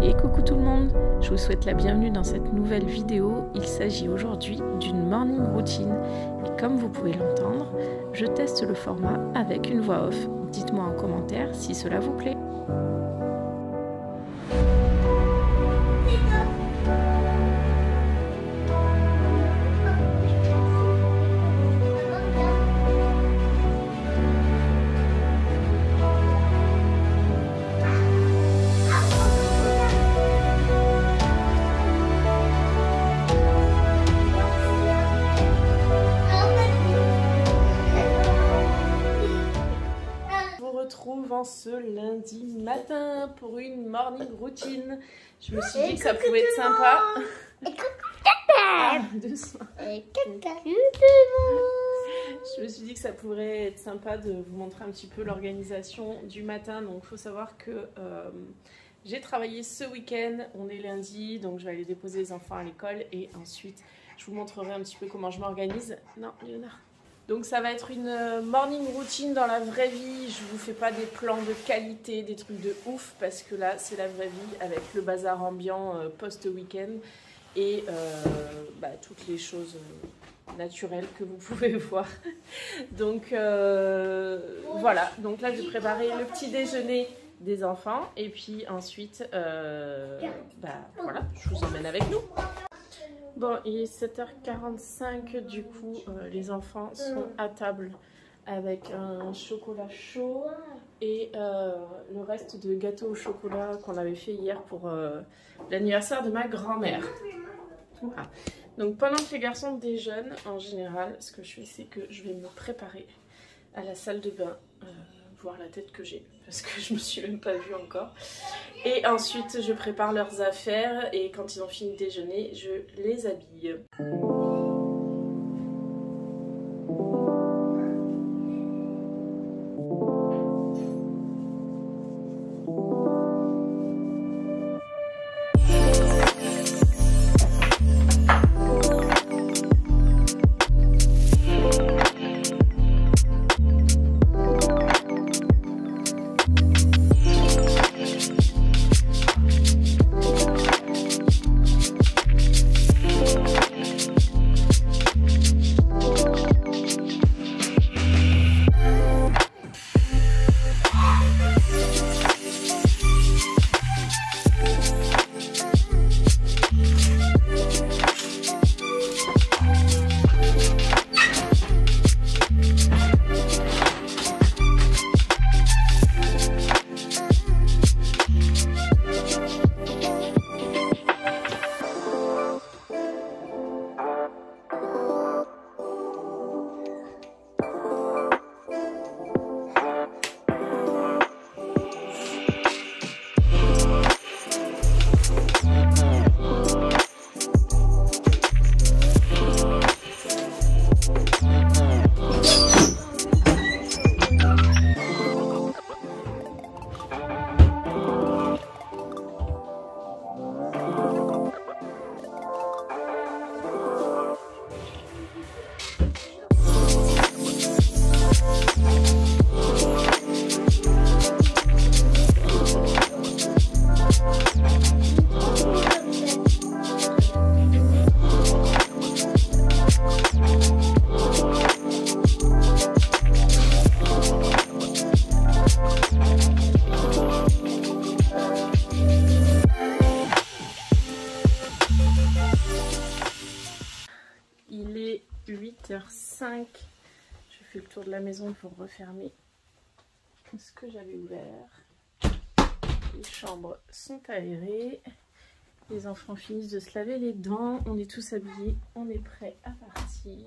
Et coucou tout le monde, je vous souhaite la bienvenue dans cette nouvelle vidéo. Il s'agit aujourd'hui d'une morning routine et comme vous pouvez l'entendre, je teste le format avec une voix off. Dites-moi en commentaire si cela vous plaît. Ce lundi matin pour une morning routine. Je me suis dit que ça pouvait être sympa. Je me suis dit que ça pourrait être sympa de vous montrer un petit peu l'organisation du matin. Donc il faut savoir que j'ai travaillé ce week-end, on est lundi, donc je vais aller déposer les enfants à l'école et ensuite je vous montrerai un petit peu comment je m'organise. Non, Léonard. Donc ça va être une morning routine dans la vraie vie. Je vous fais pas des plans de qualité, des trucs de ouf, parce que là c'est la vraie vie avec le bazar ambiant post-week-end et toutes les choses naturelles que vous pouvez voir. Donc voilà, donc là je vais préparer le petit déjeuner des enfants et puis ensuite voilà, je vous emmène avec nous. Bon, il est 7h45, du coup, les enfants sont à table avec un chocolat chaud et le reste de gâteau au chocolat qu'on avait fait hier pour l'anniversaire de ma grand-mère. Voilà. Donc pendant que les garçons déjeunent, en général, ce que je fais, c'est que je vais me préparer à la salle de bain, voir la tête que j'ai, parce que je me suis même pas vue encore. Et ensuite, je prépare leurs affaires et quand ils ont fini de déjeuner, je les habille. Il est 8h05. Je fais le tour de la maison pour refermer ce que j'avais ouvert. Les chambres sont aérées. Les enfants finissent de se laver les dents. On est tous habillés. On est prêts à partir.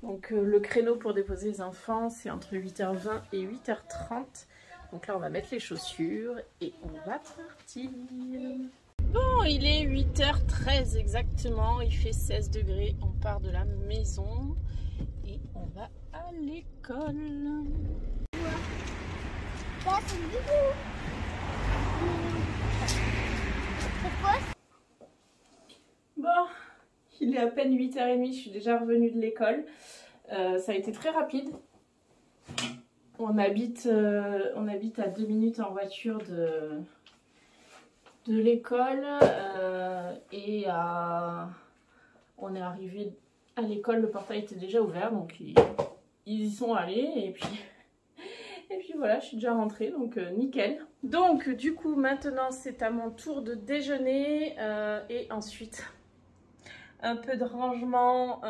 Donc le créneau pour déposer les enfants, c'est entre 8h20 et 8h30. Donc là, on va mettre les chaussures et on va partir. Bon, il est 8h13 exactement, il fait 16 degrés, on part de la maison et on va à l'école. Bon, il est à peine 8h30, je suis déjà revenue de l'école. Ça a été très rapide. On habite à 2 minutes en voiture de l'école et on est arrivé à l'école, le portail était déjà ouvert, donc ils y sont allés et puis voilà, je suis déjà rentrée, donc nickel. Donc du coup maintenant c'est à mon tour de déjeuner et ensuite un peu de rangement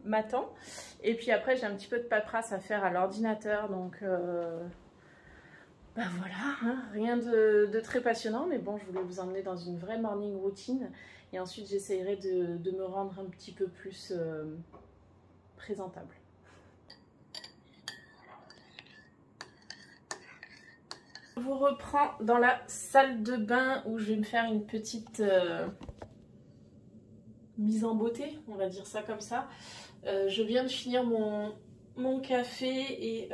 m'attend. Et puis après j'ai un petit peu de paperasse à faire à l'ordinateur, donc bah voilà, hein, rien de très passionnant, mais bon, je voulais vous emmener dans une vraie morning routine et ensuite j'essayerai de me rendre un petit peu plus présentable. Je vous reprends dans la salle de bain où je vais me faire une petite mise en beauté, on va dire ça comme ça. Je viens de finir mon café et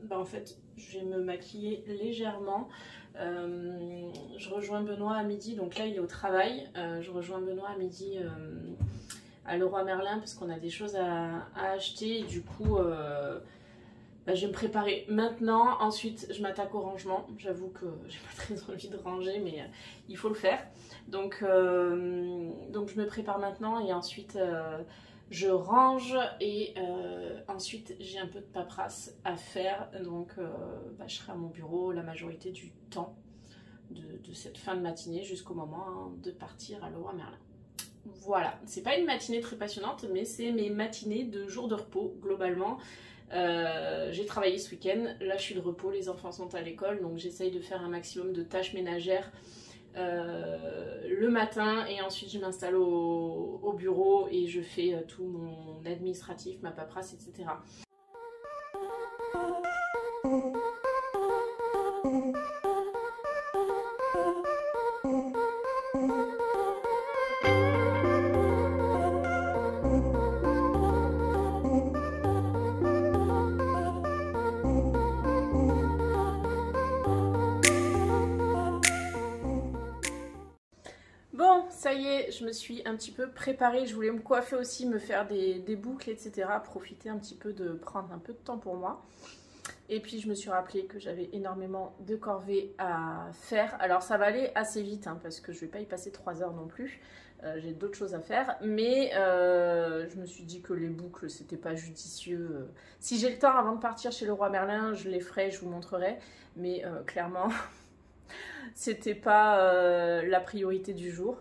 bah en fait je vais me maquiller légèrement. Je rejoins Benoît à midi, donc là il est au travail. Je rejoins Benoît à midi à Leroy Merlin parce qu'on a des choses à acheter et du coup bah, je vais me préparer maintenant. Ensuite je m'attaque au rangement. J'avoue que j'ai pas très envie de ranger, mais il faut le faire. Donc je me prépare maintenant et ensuite je range et ensuite j'ai un peu de paperasse à faire. Donc bah, je serai à mon bureau la majorité du temps de cette fin de matinée jusqu'au moment hein, de partir à Leroy Merlin. Voilà, c'est pas une matinée très passionnante, mais c'est mes matinées de jour de repos globalement. J'ai travaillé ce week-end, là je suis de repos, les enfants sont à l'école, donc j'essaye de faire un maximum de tâches ménagères le matin et ensuite je m'installe au bureau et je fais tout mon administratif, ma paperasse, etc. Bon, ça y est, je me suis un petit peu préparée. Je voulais me coiffer aussi, me faire des boucles, etc. Profiter un petit peu de prendre un peu de temps pour moi. Et puis je me suis rappelé que j'avais énormément de corvées à faire. Alors ça va aller assez vite hein, parce que je ne vais pas y passer 3 heures non plus. J'ai d'autres choses à faire. Mais je me suis dit que les boucles, c'était pas judicieux. Si j'ai le temps avant de partir chez Leroy Merlin, je les ferai, je vous montrerai. Mais clairement... c'était pas la priorité du jour.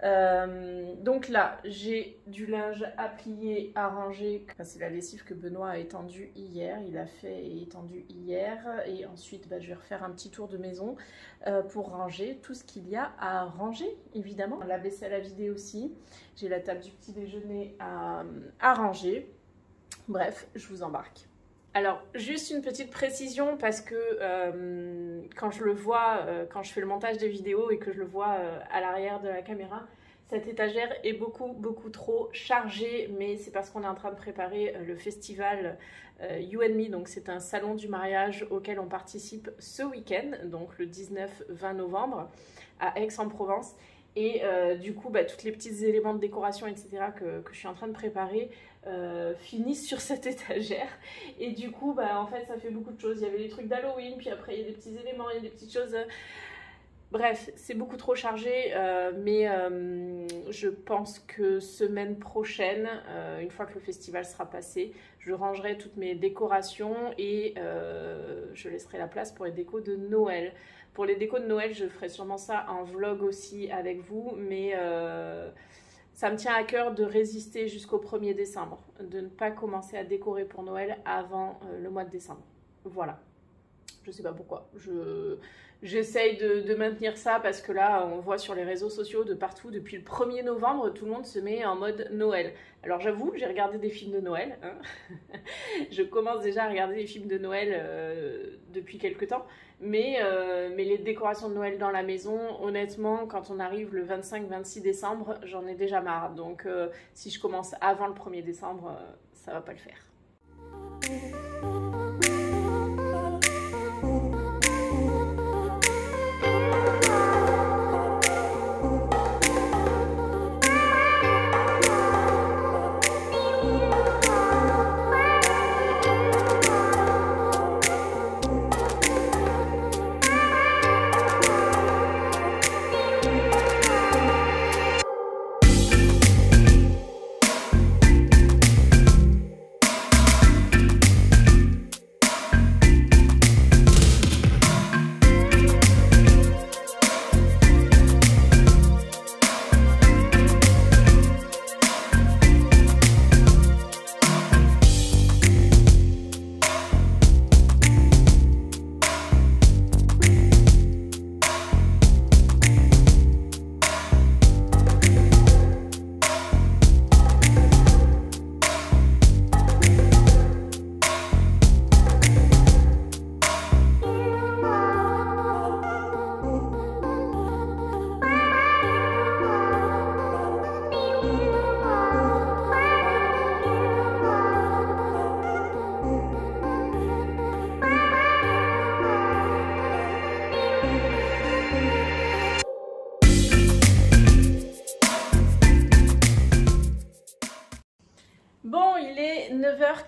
Donc là, j'ai du linge à plier, à ranger. C'est la lessive que Benoît a étendue hier. Il a fait et étendu hier. Et ensuite, bah, je vais refaire un petit tour de maison pour ranger tout ce qu'il y a à ranger, évidemment. La vaisselle à vider aussi. J'ai la table du petit déjeuner à ranger. Bref, je vous embarque. Alors, juste une petite précision parce que quand je le vois, quand je fais le montage des vidéos et que je le vois à l'arrière de la caméra, cette étagère est beaucoup trop chargée, mais c'est parce qu'on est en train de préparer le festival You and Me, donc c'est un salon du mariage auquel on participe ce week-end, donc le 19-20 novembre à Aix-en-Provence. Et du coup, bah, tous les petits éléments de décoration, etc. que je suis en train de préparer finissent sur cette étagère. Et du coup, bah, en fait, ça fait beaucoup de choses. Il y avait des trucs d'Halloween, puis après, il y a des petits éléments, il y a des petites choses... Bref, c'est beaucoup trop chargé, mais je pense que semaine prochaine, une fois que le festival sera passé, je rangerai toutes mes décorations et je laisserai la place pour les décos de Noël. Pour les décos de Noël, je ferai sûrement ça en vlog aussi avec vous, mais ça me tient à cœur de résister jusqu'au 1er décembre, de ne pas commencer à décorer pour Noël avant le mois de décembre. Voilà. Je sais pas pourquoi. J'essaye de maintenir ça parce que là, on voit sur les réseaux sociaux de partout, depuis le 1er novembre, tout le monde se met en mode Noël. Alors j'avoue, j'ai regardé des films de Noël. Hein. Je commence déjà à regarder des films de Noël depuis quelques temps. Mais les décorations de Noël dans la maison, honnêtement, quand on arrive le 25-26 décembre, j'en ai déjà marre. Donc si je commence avant le 1er décembre, ça va pas le faire.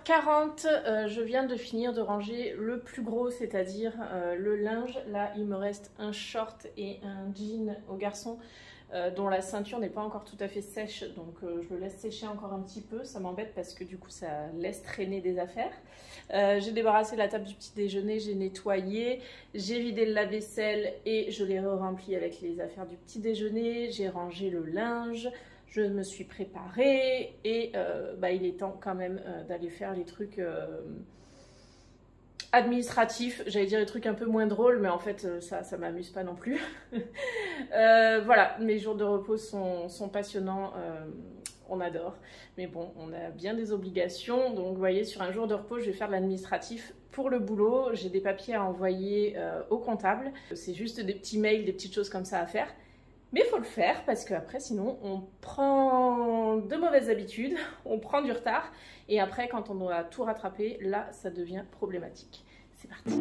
18h40, je viens de finir de ranger le plus gros, c'est-à-dire le linge. Là, il me reste un short et un jean au garçon dont la ceinture n'est pas encore tout à fait sèche, donc je le laisse sécher encore un petit peu. Ça m'embête parce que du coup, ça laisse traîner des affaires. J'ai débarrassé la table du petit déjeuner, j'ai nettoyé, j'ai vidé le lave-vaisselle et je l'ai re-rempli avec les affaires du petit déjeuner. J'ai rangé le linge. Je me suis préparée et il est temps quand même d'aller faire les trucs administratifs. J'allais dire les trucs un peu moins drôles, mais en fait ça m'amuse pas non plus. Voilà, mes jours de repos sont passionnants, on adore. Mais bon, on a bien des obligations. Donc vous voyez, sur un jour de repos, je vais faire de l'administratif pour le boulot. J'ai des papiers à envoyer au comptable. C'est juste des petits mails, des petites choses comme ça à faire. Mais il faut le faire parce qu'après, sinon, on prend de mauvaises habitudes, on prend du retard. Et après, quand on doit tout rattraper, là, ça devient problématique. C'est parti.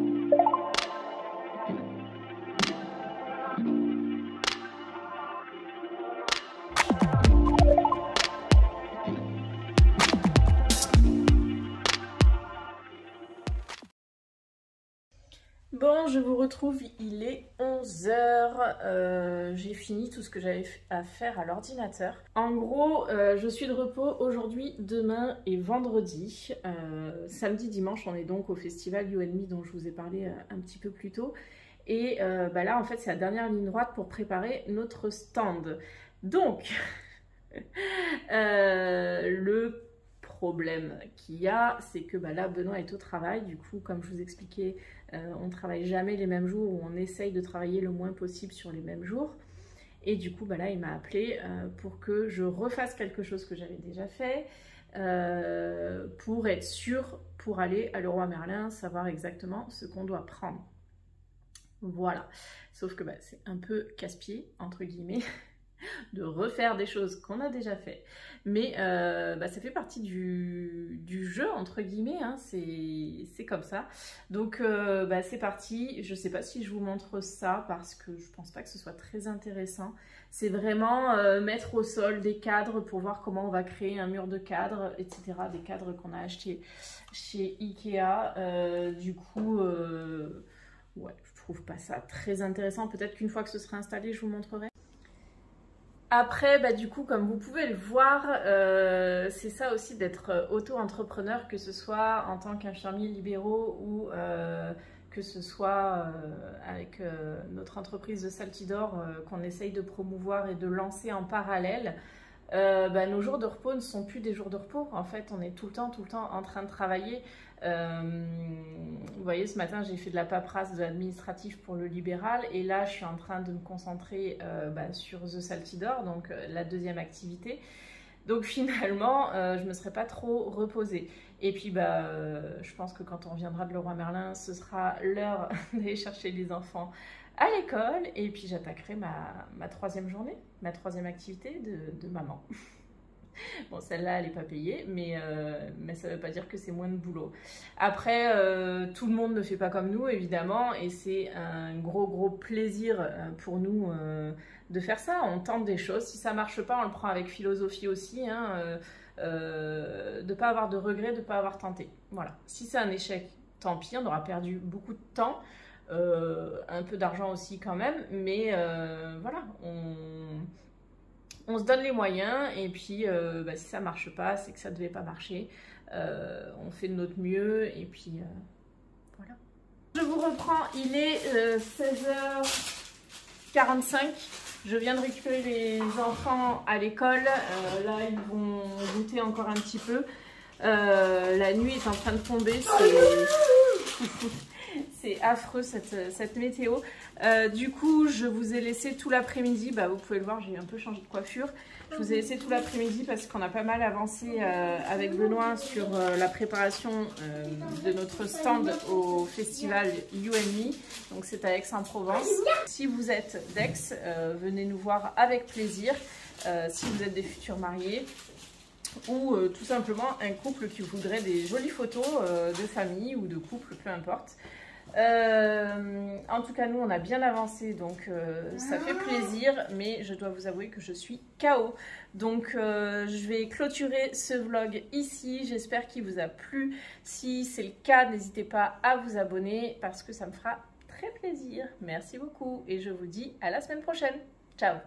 Bon, je vous retrouve, il est 11 h, j'ai fini tout ce que j'avais à faire à l'ordinateur. En gros, je suis de repos aujourd'hui, demain et vendredi. Samedi, dimanche, on est donc au festival You and Me dont je vous ai parlé un petit peu plus tôt. Et là, en fait, c'est la dernière ligne droite pour préparer notre stand. Donc, le problème qu'il y a, c'est que là, Benoît est au travail. Du coup, comme je vous expliquais, on ne travaille jamais les mêmes jours, ou on essaye de travailler le moins possible sur les mêmes jours. Et du coup, là, il m'a appelé pour que je refasse quelque chose que j'avais déjà fait, pour être sûre, pour aller à Leroy Merlin, savoir exactement ce qu'on doit prendre. Voilà. Sauf que c'est un peu casse-pied, entre guillemets, de refaire des choses qu'on a déjà fait. Mais ça fait partie du jeu, entre guillemets, hein, c'est comme ça. Donc c'est parti. Je sais pas si je vous montre ça parce que je pense pas que ce soit très intéressant. C'est vraiment mettre au sol des cadres pour voir comment on va créer un mur de cadres, etc. Des cadres qu'on a achetés chez Ikea. Du coup, ouais, je trouve pas ça très intéressant. Peut-être qu'une fois que ce sera installé, je vous montrerai. Après, du coup, comme vous pouvez le voir, c'est ça aussi d'être auto-entrepreneur, que ce soit en tant qu'infirmier libéraux ou que ce soit avec notre entreprise de Saltidor qu'on essaye de promouvoir et de lancer en parallèle. Nos jours de repos ne sont plus des jours de repos. En fait, on est tout le temps en train de travailler. Vous voyez, ce matin, j'ai fait de la paperasse de l'administratif pour le libéral. Et là, je suis en train de me concentrer sur The Saltidor, donc la deuxième activité. Donc finalement, je ne me serais pas trop reposée. Et puis, je pense que quand on reviendra de Leroy Merlin, ce sera l'heure d'aller chercher les enfants à l'école. Et puis, j'attaquerai ma troisième journée, ma troisième activité de maman. Bon, celle-là, elle n'est pas payée, mais ça ne veut pas dire que c'est moins de boulot. Après, tout le monde ne fait pas comme nous, évidemment, et c'est un gros plaisir pour nous de faire ça. On tente des choses. Si ça ne marche pas, on le prend avec philosophie aussi, hein, de ne pas avoir de regrets, de ne pas avoir tenté. Voilà. Si c'est un échec, tant pis, on aura perdu beaucoup de temps, un peu d'argent aussi quand même, mais voilà, on se donne les moyens, et puis si ça marche pas, c'est que ça devait pas marcher. On fait de notre mieux, et puis voilà. Je vous reprends, il est 16h45. Je viens de récupérer les enfants à l'école. Là, ils vont goûter encore un petit peu. La nuit est en train de tomber. C'est affreux cette météo. Du coup, je vous ai laissé tout l'après-midi. Vous pouvez le voir, j'ai un peu changé de coiffure. Je vous ai laissé tout l'après-midi parce qu'on a pas mal avancé avec Benoît sur la préparation de notre stand au festival You and Me. Donc c'est à Aix-en-Provence. Si vous êtes d'Aix, venez nous voir avec plaisir. Si vous êtes des futurs mariés, ou tout simplement un couple qui voudrait des jolies photos de famille ou de couple, peu importe. En tout cas, nous, on a bien avancé, donc ça fait plaisir, mais je dois vous avouer que je suis KO. Donc, je vais clôturer ce vlog ici. J'espère qu'il vous a plu. Si c'est le cas, n'hésitez pas à vous abonner parce que ça me fera très plaisir. Merci beaucoup et je vous dis à la semaine prochaine. Ciao!